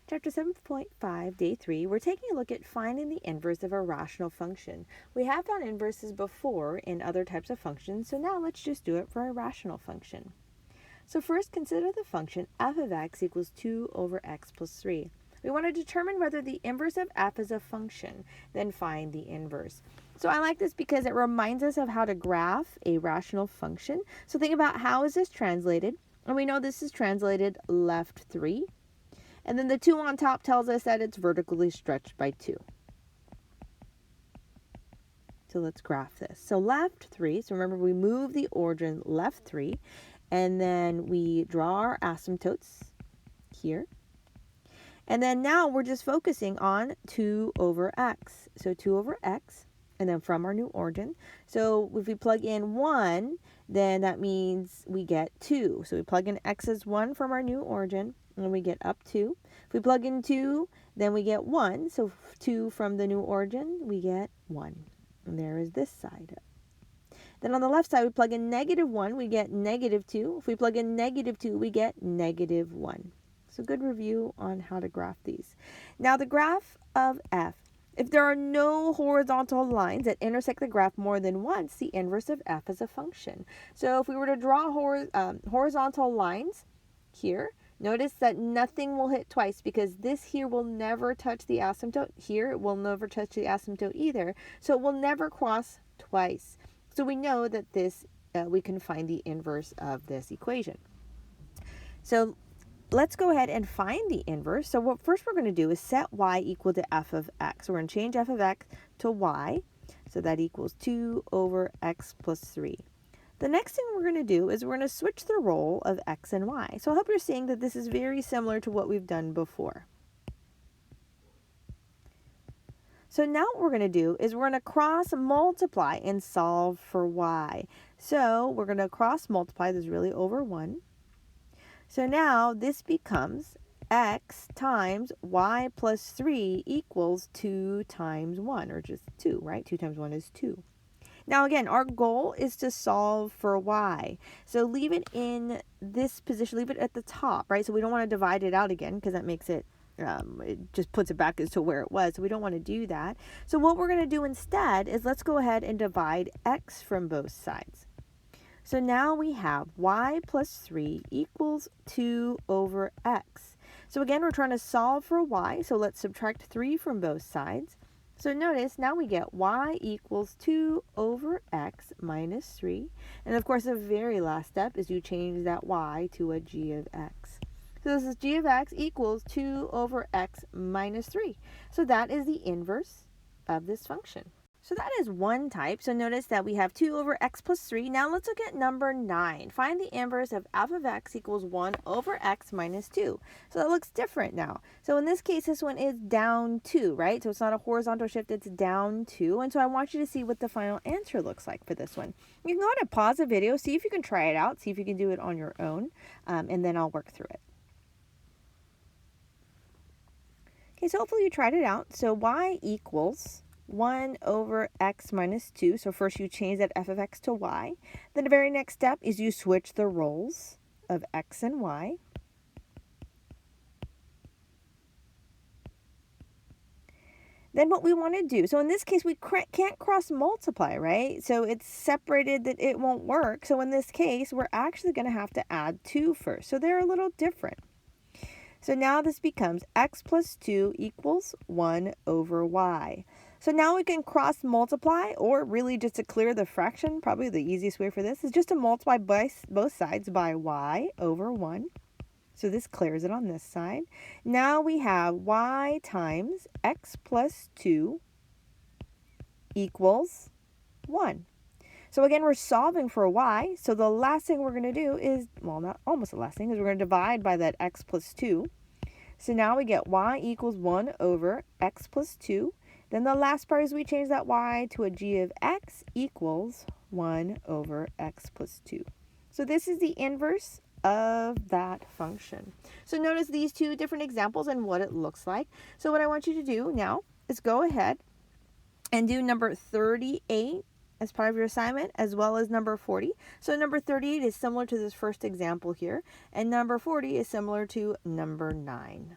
Chapter 7.5, Day 3, we're taking a look at finding the inverse of a rational function. We have found inverses before in other types of functions, so now let's just do it for a rational function. So first, consider the function f of x equals 2 over x plus 3. We want to determine whether the inverse of f is a function, then find the inverse. So I like this because it reminds us of how to graph a rational function. So think about how is this translated, and we know this is translated left 3. And then the 2 on top tells us that it's vertically stretched by 2. So let's graph this. So left 3, so remember we move the origin left 3, and then we draw our asymptotes here. And then now we're just focusing on 2 over x. So 2 over x, and then from our new origin. So if we plug in 1, then that means we get 2. So we plug in x as 1 from our new origin, and we get up 2. If we plug in 2, then we get 1. So 2 from the new origin, we get 1. And there is this side. Then on the left side, we plug in -1, we get -2. If we plug in -2, we get -1. So good review on how to graph these. Now the graph of f. If there are no horizontal lines that intersect the graph more than once, the inverse of f is a function. So if we were to draw horizontal lines here, notice that nothing will hit twice because this here will never touch the asymptote. Here it will never touch the asymptote either. So it will never cross twice. So we know that this we can find the inverse of this equation. So let's go ahead and find the inverse. So what first we're going to do is set y equal to f of x. So we're going to change f of x to y. So that equals 2 over x plus 3. The next thing we're going to do is we're going to switch the role of x and y. So I hope you're seeing that this is very similar to what we've done before. So now what we're going to do is we're going to cross multiply and solve for y. So we're going to cross multiply this really over 1. So now this becomes x times y plus 3 equals 2 times 1, or just 2, right? 2 times 1 is 2. Now again, our goal is to solve for y. So leave it in this position, leave it at the top, right? So we don't want to divide it out again because that makes it, it just puts it back as to where it was. So we don't want to do that. So what we're going to do instead is let's go ahead and divide x from both sides. So now we have y plus 3 equals 2 over x. So again, we're trying to solve for y. So let's subtract 3 from both sides. So notice now we get y equals 2 over x minus 3. And of course, the very last step is you change that y to a g of x. So this is g of x equals 2 over x minus 3. So that is the inverse of this function. So that is one type. So notice that we have 2 over x plus 3. Now let's look at number 9. Find the inverse of f of x equals 1 over x minus 2. So that looks different now. So in this case, this one is down 2, right? So it's not a horizontal shift, it's down 2. And so I want you to see what the final answer looks like for this one. You can go ahead and pause the video, see if you can try it out, see if you can do it on your own, and then I'll work through it. Okay, so hopefully you tried it out. So y equals 1 over x minus 2. So first you change that f of x to y. Then the very next step is you switch the roles of x and y. Then what we want to do, so in this case we can't cross multiply, right? So it's separated that it won't work. So in this case, we're actually going to have to add 2 first. So they're a little different. So now this becomes x plus 2 equals 1 over y. So now we can cross multiply, or really just to clear the fraction, probably the easiest way for this is just to multiply both sides by y over 1. So this clears it on this side. Now we have y times x plus 2 equals 1. So again, we're solving for y. So the last thing we're going to do is, well, not almost the last thing, is we're going to divide by that x plus 2. So now we get y equals 1 over x plus 2. Then the last part is we change that y to a g of x equals 1 over x plus 2. So this is the inverse of that function. So notice these two different examples and what it looks like. So what I want you to do now is go ahead and do number 38 as part of your assignment, as well as number 40. So number 38 is similar to this first example here, and number 40 is similar to number 9.